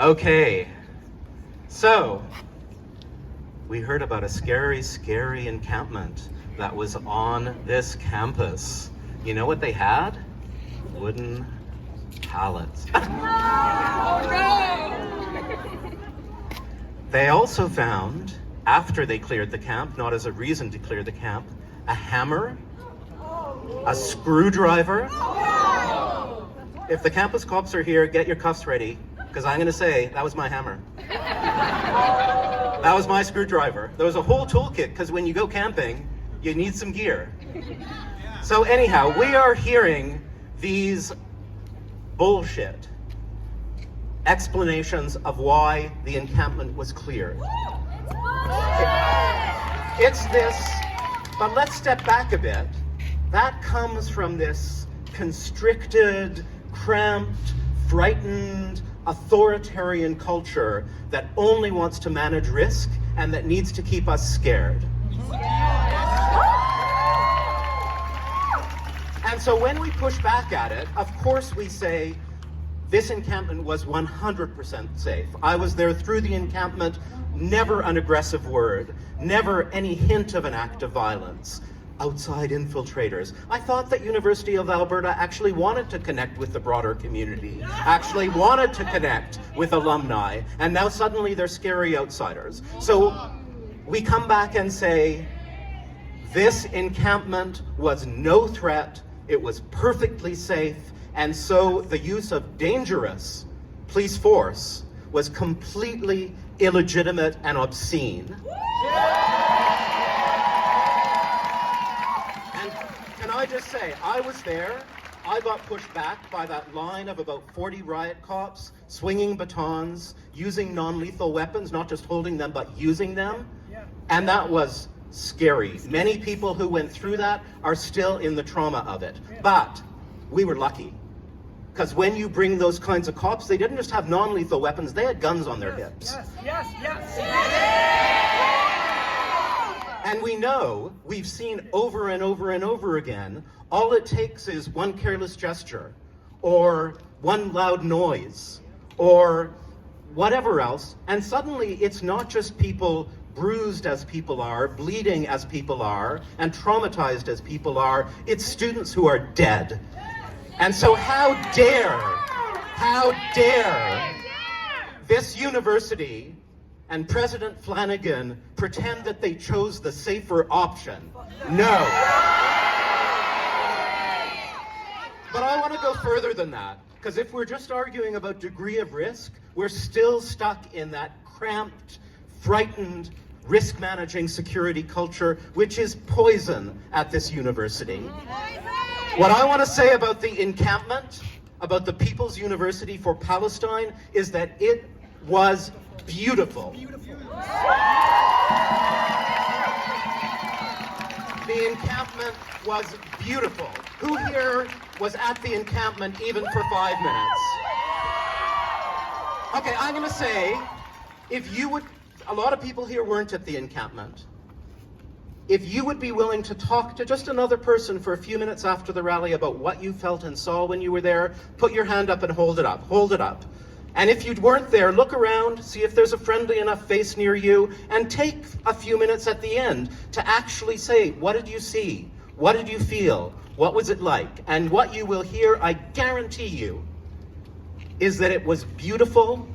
Okay, so we heard about a scary, scary encampment that was on this campus. You know what they had? Wooden pallets. They also found, after they cleared the camp, not as a reason to clear the camp, a hammer, a screwdriver. If the campus cops are here, get your cuffs ready, because I'm going to say that was my hammer. That was my screwdriver. There was a whole toolkit, because when you go camping, you need some gear. So anyhow, we are hearing these bullshit explanations of why the encampment was cleared. It's this, but let's step back a bit. That comes from this constricted, cramped, frightened, authoritarian culture that only wants to manage risk and that needs to keep us scared. And so when we push back at it, of course we say, this encampment was 100% safe. I was there through the encampment, never an aggressive word, never any hint of an act of violence. Outside infiltrators. I thought that University of Alberta actually wanted to connect with the broader community, actually wanted to connect with alumni, and now suddenly they're scary outsiders. So we come back and say, this encampment was no threat, it was perfectly safe, and so the use of dangerous police force was completely illegitimate and obscene. And can I just say, I was there, I got pushed back by that line of about 40 riot cops, swinging batons, using non-lethal weapons, not just holding them, but using them. And that was scary. Many people who went through that are still in the trauma of it. But we were lucky. Because when you bring those kinds of cops, they didn't just have non-lethal weapons, they had guns on their hips. Yes. And we know, we've seen over and over and over again, all it takes is one careless gesture, or one loud noise, or whatever else, and suddenly it's not just people bruised as people are, bleeding as people are, and traumatized as people are, it's students who are dead. And so how dare this university and President Flanagan pretend that they chose the safer option? No. But I want to go further than that, because if we're just arguing about degree of risk, we're still stuck in that cramped, frightened, risk-managing security culture, which is poison at this university. What I want to say about the encampment, about the People's University for Palestine, is that it was beautiful. The encampment was beautiful. Who here was at the encampment even for 5 minutes? Okay, I'm going to say, if you would, a lot of people here weren't at the encampment. If you would be willing to talk to just another person for a few minutes after the rally about what you felt and saw when you were there, put your hand up and hold it up. Hold it up. And if you weren't there, look around, see if there's a friendly enough face near you, and take a few minutes at the end to actually say, what did you see? What did you feel? What was it like? And what you will hear, I guarantee you, is that it was beautiful,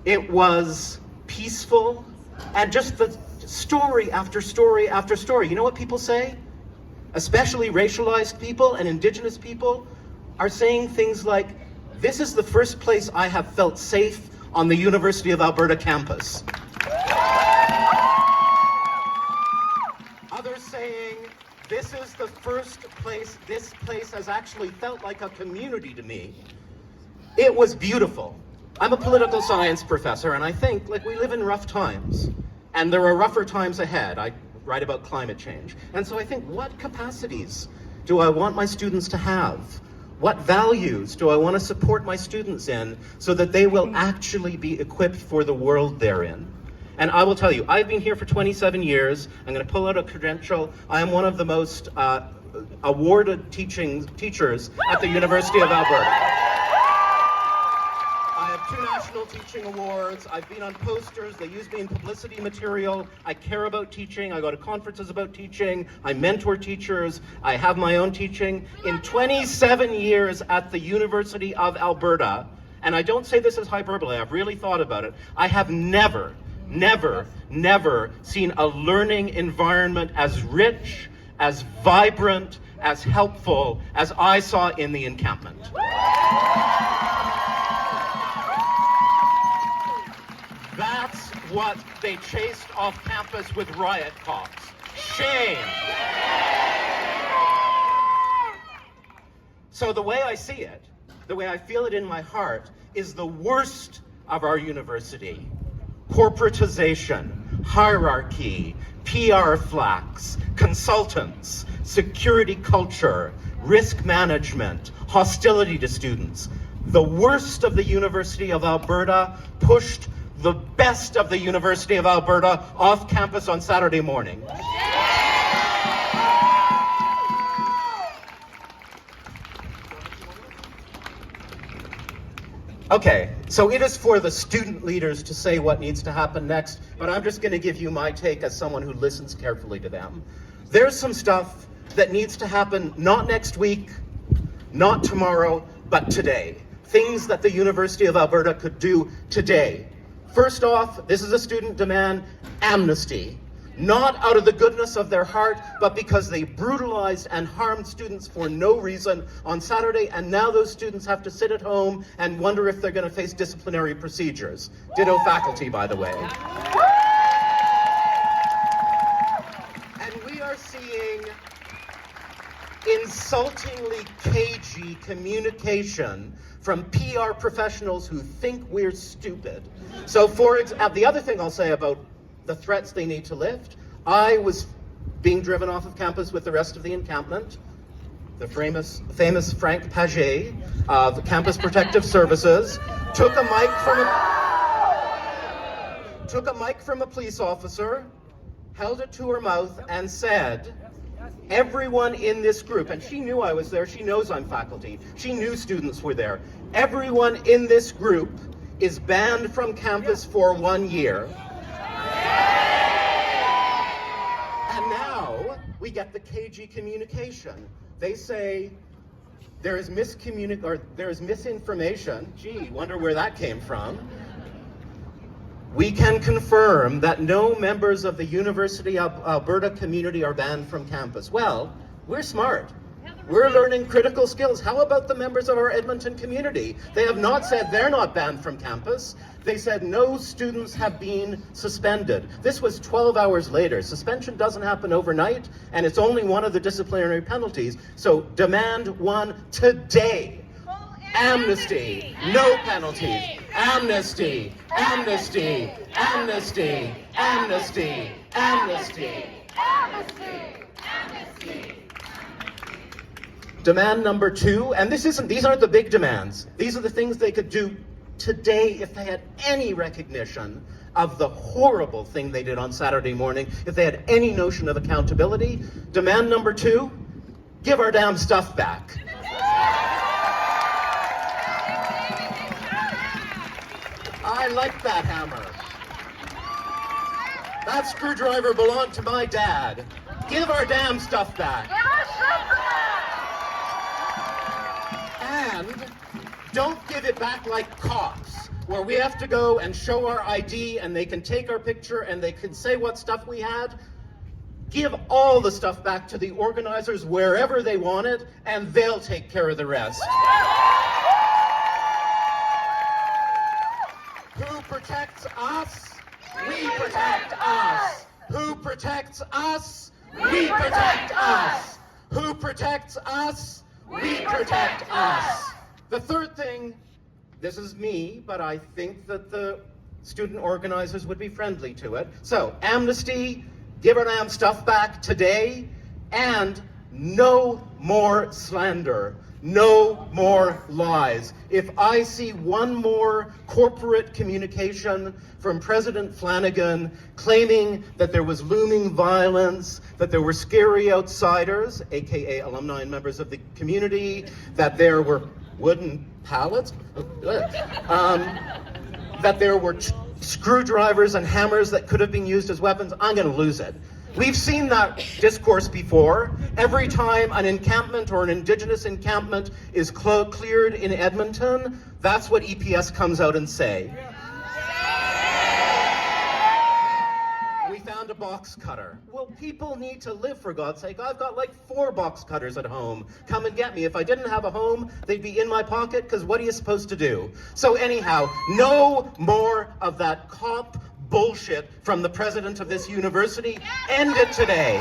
it was peaceful, and just the story after story after story. You know what people say? Especially racialized people and Indigenous people are saying things like, this is the first place I have felt safe on the University of Alberta campus. Others saying, this is the first place, this place has actually felt like a community to me. It was beautiful. I'm a political science professor, and I think, like, we live in rough times. And there are rougher times ahead. I write about climate change. And so I think, what capacities do I want my students to have? What values do I want to support my students in so that they will actually be equipped for the world they're in? And I will tell you, I've been here for 27 years. I'm going to pull out a credential. I am one of the most awarded teachers at the University of Alberta. I have 2 national teaching awards. I've been on posters. They use me in publicity material. I care about teaching. I go to conferences about teaching. I mentor teachers. I have my own teaching. In 27 years at the University of Alberta, and I don't say this as hyperbole, I've really thought about it, I have never seen a learning environment as rich, as vibrant, as helpful as I saw in the Encampment. That's what they chased off campus with riot cops. Shame. So the way I see it, the way I feel it in my heart, is the worst of our university. Corporatization, hierarchy, PR flax, consultants, security culture, risk management, hostility to students. The worst of the University of Alberta pushed the best of the University of Alberta off campus on Saturday morning. Okay, so it is for the student leaders to say what needs to happen next, but I'm just going to give you my take as someone who listens carefully to them. There's some stuff that needs to happen not next week, not tomorrow, but today. Things that the University of Alberta could do today. First off, this is a student demand, amnesty. Not out of the goodness of their heart, but because they brutalized and harmed students for no reason on Saturday, and now those students have to sit at home and wonder if they're going to face disciplinary procedures. Ditto faculty, by the way. And we are seeing insultingly cagey communication from PR professionals who think we're stupid. So the other thing I'll say about the threats they need to lift, I was being driven off of campus with the rest of the encampment. The famous Frank Paget of Campus Protective Services took a mic from a police officer, held it to her mouth, and said, everyone in this group, and she knew I was there, she knows I'm faculty, she knew students were there, everyone in this group is banned from campus for 1 year. And now we get the cagey communication. They say there is misinformation. Gee, wonder where that came from. We can confirm that no members of the University of Alberta community are banned from campus. Well, we're smart. We're learning critical skills. How about the members of our Edmonton community? They have not said they're not banned from campus. They said no students have been suspended. This was 12 hours later. Suspension doesn't happen overnight, and it's only one of the disciplinary penalties. So demand one today. Amnesty, no penalties. Amnesty, amnesty, amnesty, amnesty, amnesty, amnesty, amnesty. Demand number 2, and these aren't the big demands. These are the things they could do today if they had any recognition of the horrible thing they did on Saturday morning, if they had any notion of accountability. Demand number 2, give our damn stuff back. I like that hammer. That screwdriver belonged to my dad. Give our damn stuff back. And don't give it back like cops, where we have to go and show our ID and they can take our picture and they can say what stuff we had. Give all the stuff back to the organizers wherever they want it, and they'll take care of the rest. Who protects us? We protect us. Who protects us? We protect us. Who protects us? We protect us. The third thing, this is me, but I think that the student organizers would be friendly to it. So, amnesty, give our damn stuff back today, and no more slander. No more lies. If I see one more corporate communication from President Flanagan claiming that there was looming violence, that there were scary outsiders, aka alumni and members of the community, that there were wooden pallets, that there were screwdrivers and hammers that could have been used as weapons, I'm going to lose it. We've seen that discourse before. Every time an encampment or an Indigenous encampment is cleared in Edmonton, that's what EPS comes out and say. We found a box cutter. Well, people need to live, for God's sake. I've got like 4 box cutters at home. Come and get me. If I didn't have a home, they'd be in my pocket, because what are you supposed to do? So anyhow, no more of that cop bullshit from the president of this university. End it today.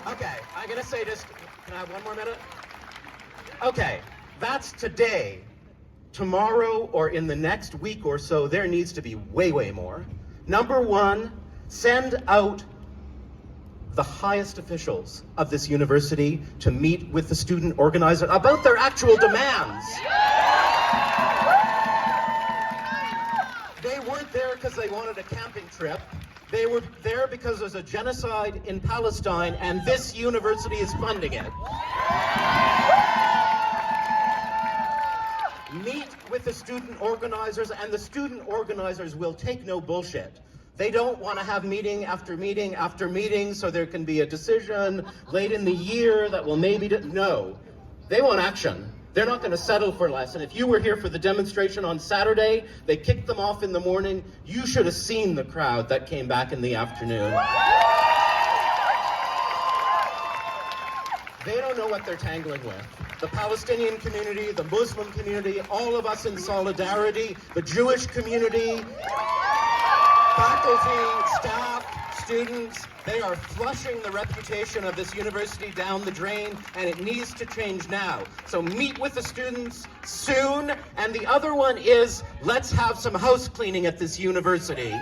Okay, I'm gonna say this. Can I have 1 more minute? Okay, that's today. Tomorrow or in the next week or so, there needs to be way, way more. Number 1, send out the highest officials of this university to meet with the student organizers about their actual demands. They weren't there because they wanted a camping trip. They were there because there's a genocide in Palestine and this university is funding it. Meet with the student organizers, and the student organizers will take no bullshit. They don't want to have meeting after meeting after meeting so there can be a decision late in the year that will maybe... No. They want action. They're not going to settle for less. And if you were here for the demonstration on Saturday, they kicked them off in the morning. You should have seen the crowd that came back in the afternoon. They don't know what they're tangling with. The Palestinian community, the Muslim community, all of us in solidarity, the Jewish community, faculty, staff, students, they are flushing the reputation of this university down the drain, and it needs to change now. So meet with the students soon. And the other one is, let's have some house cleaning at this university.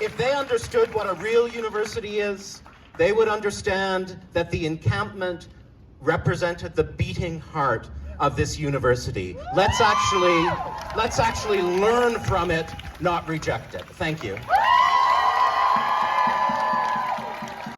If they understood what a real university is, they would understand that the encampment represented the beating heart of this university. Let's actually learn from it, not reject it. Thank you.